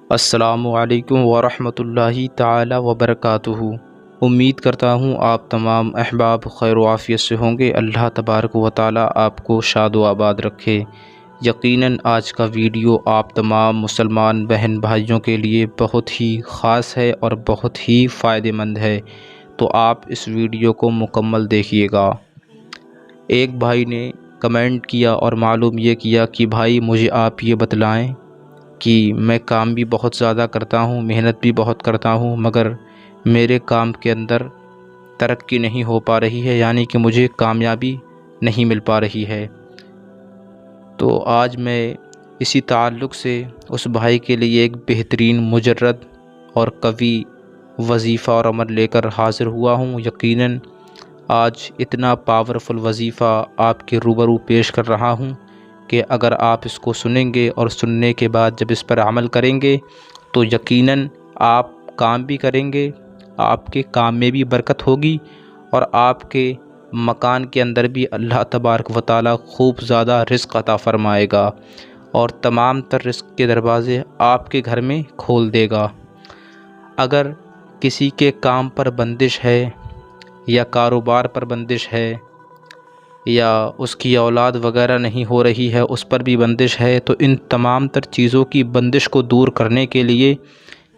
अस्सलामुअलैकुम वरहमतुल्लाहि ताला वबरकातुहू। उम्मीद करता हूँ आप तमाम अहबाब खैर व आफ़ियत से होंगे। अल्लाह तबारक व ताला आपको शाद व आबाद रखे। यकीनन आज का वीडियो आप तमाम मुसलमान बहन भाइयों के लिए बहुत ही ख़ास है और बहुत ही फ़ायदेमंद है, तो आप इस वीडियो को मुकम्मल देखिएगा। एक भाई ने कमेंट किया और मालूम ये किया कि भाई मुझे आप ये बतलाएं कि मैं काम भी बहुत ज़्यादा करता हूँ, मेहनत भी बहुत करता हूँ, मगर मेरे काम के अंदर तरक्की नहीं हो पा रही है, यानी कि मुझे कामयाबी नहीं मिल पा रही है। तो आज मैं इसी ताल्लुक़ से उस भाई के लिए एक बेहतरीन मुजर्रद और कवी वजीफ़ा और अमल लेकर हाज़िर हुआ हूँ। यकीनन आज इतना पावरफुल वजीफ़ा आपके रूबरू पेश कर रहा हूँ कि अगर आप इसको सुनेंगे और सुनने के बाद जब इस पर अमल करेंगे तो यकीनन आप काम भी करेंगे, आपके काम में भी बरकत होगी और आपके मकान के अंदर भी अल्लाह तबारक व तआला खूब ज़्यादा रिज़्क़ अता फ़रमाएगा और तमाम तर रिज़्क़ के दरवाज़े आपके घर में खोल देगा। अगर किसी के काम पर बंदिश है या कारोबार पर बंदिश है या उसकी औलाद वग़ैरह नहीं हो रही है, उस पर भी बंदिश है, तो इन तमाम तर चीज़ों की बंदिश को दूर करने के लिए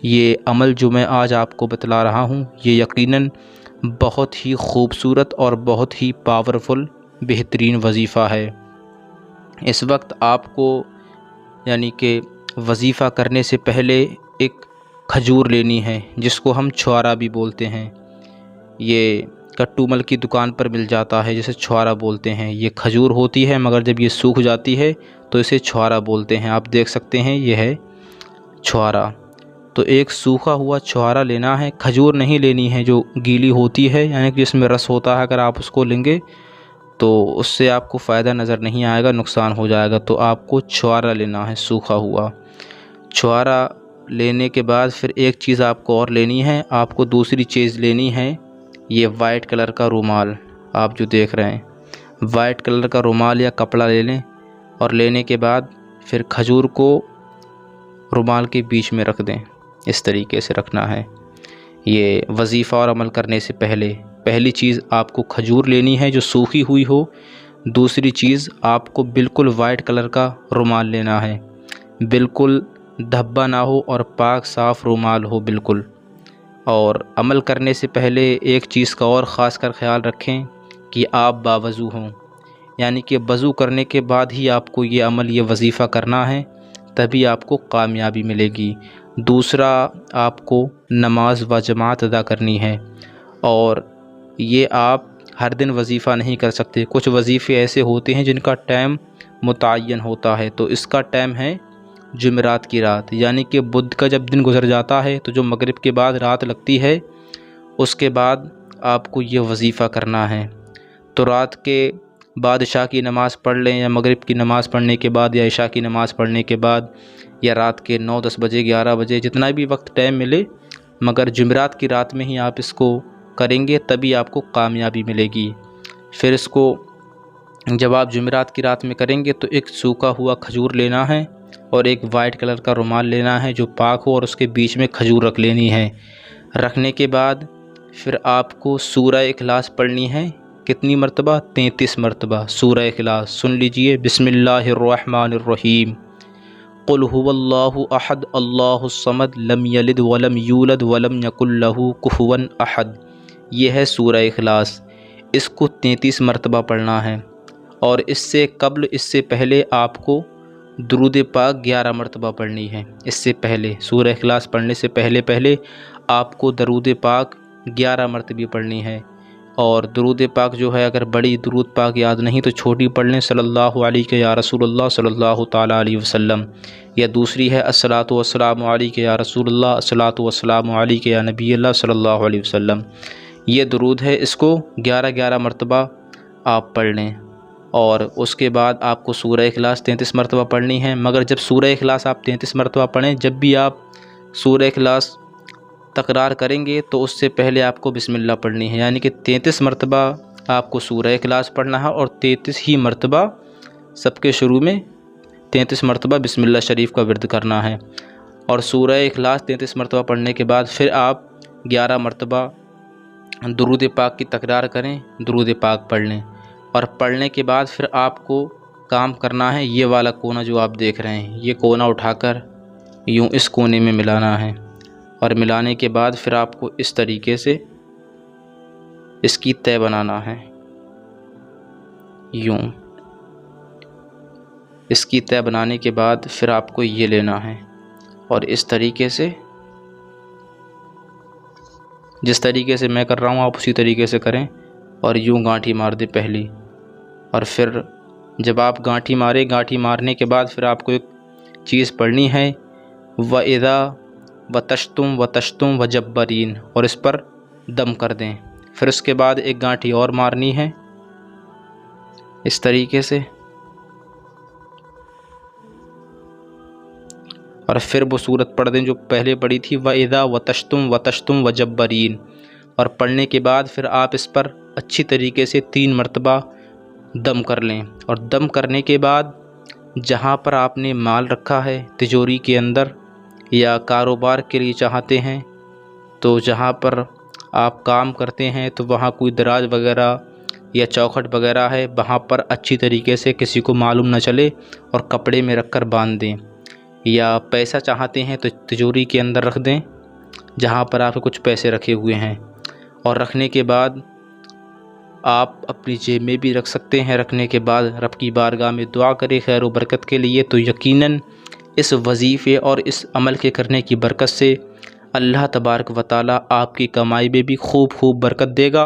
ये अमल जो मैं आज आपको बतला रहा हूँ, ये यकीनन बहुत ही खूबसूरत और बहुत ही पावरफुल बेहतरीन वजीफ़ा है। इस वक्त आपको यानी कि वजीफ़ा करने से पहले एक खजूर लेनी है, जिसको हम छुआरा भी बोलते हैं। ये कट्टूमल की दुकान पर मिल जाता है, जिसे छुआरा बोलते हैं। ये खजूर होती है, मगर जब ये सूख जाती है तो इसे छुआरा बोलते हैं। आप देख सकते हैं ये है छुआरा। तो एक सूखा हुआ छुआरा लेना है, खजूर नहीं लेनी है जो गीली होती है, यानी कि जिसमें रस होता है। अगर आप उसको लेंगे तो उससे आपको फ़ायदा नज़र नहीं आएगा, नुकसान हो जाएगा। तो आपको छुआरा लेना है, सूखा हुआ छुआरा। लेने के बाद फिर एक चीज़ आपको और लेनी है, आपको दूसरी चीज़ लेनी है ये वाइट कलर का रुमाल। आप जो देख रहे हैं वाइट कलर का रुमाल या कपड़ा ले लें और लेने के बाद फिर खजूर को रुमाल के बीच में रख दें। इस तरीके से रखना है। ये वजीफ़ा और अमल करने से पहले पहली चीज़ आपको खजूर लेनी है जो सूखी हुई हो। दूसरी चीज़ आपको बिल्कुल वाइट कलर का रुमाल लेना है, बिल्कुल धब्बा ना हो और पाक साफ़ रुमाल हो बिल्कुल। और अमल करने से पहले एक चीज़ का और ख़ास कर ख़्याल रखें कि आप बावज़ू हों, यानी कि वज़ू करने के बाद ही आपको ये अमल ये वजीफ़ा करना है, तभी आपको कामयाबी मिलेगी। दूसरा, आपको नमाज व जमात अदा करनी है और ये आप हर दिन वजीफ़ा नहीं कर सकते। कुछ वजीफ़े ऐसे होते हैं जिनका टाइम मुतय्यन होता है, तो इसका टाइम है जुमेरात की रात, यानी कि बुध का जब दिन गुज़र जाता है तो जो मगरिब के बाद रात लगती है उसके बाद आपको ये वजीफ़ा करना है। तो रात के बाद इशा की नमाज़ पढ़ लें या मगरिब की नमाज़ पढ़ने के बाद या इशा की नमाज़ पढ़ने के बाद या रात के 9-10 बजे 11 बजे जितना भी वक्त टाइम मिले, मगर जुमेरात की रात में ही आप इसको करेंगे तभी आपको कामयाबी मिलेगी। फिर इसको जब आप जुमेरात की रात में करेंगे तो एक सूखा हुआ खजूर लेना है और एक वाइट कलर का रुमाल लेना है जो पाक हो और उसके बीच में खजूर रख लेनी है। रखने के बाद फिर आपको सूरह इखलास पढ़नी है। कितनी मरतबा? 33 मरतबा सूरह इखलास। सुन लीजिए, बिस्मिल्लाहिर्रहमानिर्रहीम। क़ुल हुवल्लाहु अहद अल्लाहुस समद लम यलिद वलम यूलद वलम यकुल लहू कुफुवन अहद। ये है सूरह इखलास। इसको 33 मरतबा पढ़ना है और इससे कब्ल इससे पहले आपको दुरूद पाक 11 मरतबा पढ़नी है। इससे पहले सूरह इखलास पढ़ने से पहले आपको दरूद पाक 11 मरतबे पढ़नी है। और दुरूद पाक जो है, अगर बड़ी दुरूद पाक याद नहीं तो छोटी पढ़ लें, सल्लल्लाहु अलैहि या रसूलुल्लाह सल्लल्लाहु ताला अलैहि वसल्लम। या दूसरी है अस्सलातु वस्सलामु अलैका या रसूलुल्लाह अस्सलातु वस्सलामु अलैका या नबी अल्लाह सल्लल्लाहु अलैहि वसल्लम। ये दुरूद है, इसको 11-11 मरतबा आप पढ़ लें। और उसके बाद आपको सूरह इखलास 33 मरतबा पढ़नी है। मगर जब सूरह इखलास आप 33 मरतबा पढ़ें, जब भी आप सूरह इखलास तकरार करेंगे तो उससे पहले आपको बिस्मिल्लाह पढ़नी है, यानी कि 33 मरतबा आपको सूरह इखलास पढ़ना है और 33 ही मरतबा सबके शुरू में 33 मरतबा बिस्मिल्लाह शरीफ का विर्द करना है। और सूरह इखलास 33 मरतबा पढ़ने के बाद फिर आप 11 मरतबा दुरूद पाक की तकरार करें, दुरूद पाक पढ़ लें। और पढ़ने के बाद फिर आपको काम करना है, ये वाला कोना जो आप देख रहे हैं, ये कोना उठाकर यूँ इस कोने में मिलाना है। और मिलाने के बाद फिर आपको इस तरीके से इसकी तय बनाना है, यूँ। इसकी तय बनाने के बाद फिर आपको ये लेना है और इस तरीके से, जिस तरीके से मैं कर रहा हूँ आप उसी तरीके से करें और यूँ गांठी मार दें पहली। और फिर जब आप गांठी मारें, गांठी मारने के बाद फिर आपको एक चीज़ पढ़नी है, व इज़ा वतश्तुम वजब्बरीन, और इस पर दम कर दें। फिर उसके बाद एक गांठी और मारनी है इस तरीके से, और फिर वो सूरत पढ़ दें जो पहले पढ़ी थी, व इज़ा वतश्तुम वजब्बरीन। और पढ़ने के बाद फिर आप इस पर अच्छी तरीके से 3 मरतबा दम कर लें। और दम करने के बाद जहाँ पर आपने माल रखा है तिजोरी के अंदर या कारोबार के लिए चाहते हैं, तो जहाँ पर आप काम करते हैं तो वहाँ कोई दराज वगैरह या चौखट वगैरह है, वहाँ पर अच्छी तरीके से किसी को मालूम न चले और कपड़े में रख कर बांध दें। या पैसा चाहते हैं तो तिजोरी के अंदर रख दें जहाँ पर आपके कुछ पैसे रखे हुए हैं। और रखने के बाद आप अपनी जेब में भी रख सकते हैं। रखने के बाद रब की बारगाह में दुआ करें खैर व बरकत के लिए, तो यकीनन इस वजीफ़े और इस अमल के करने की बरकत से अल्लाह तबारक व तआला आपकी कमाई में भी खूब बरकत देगा।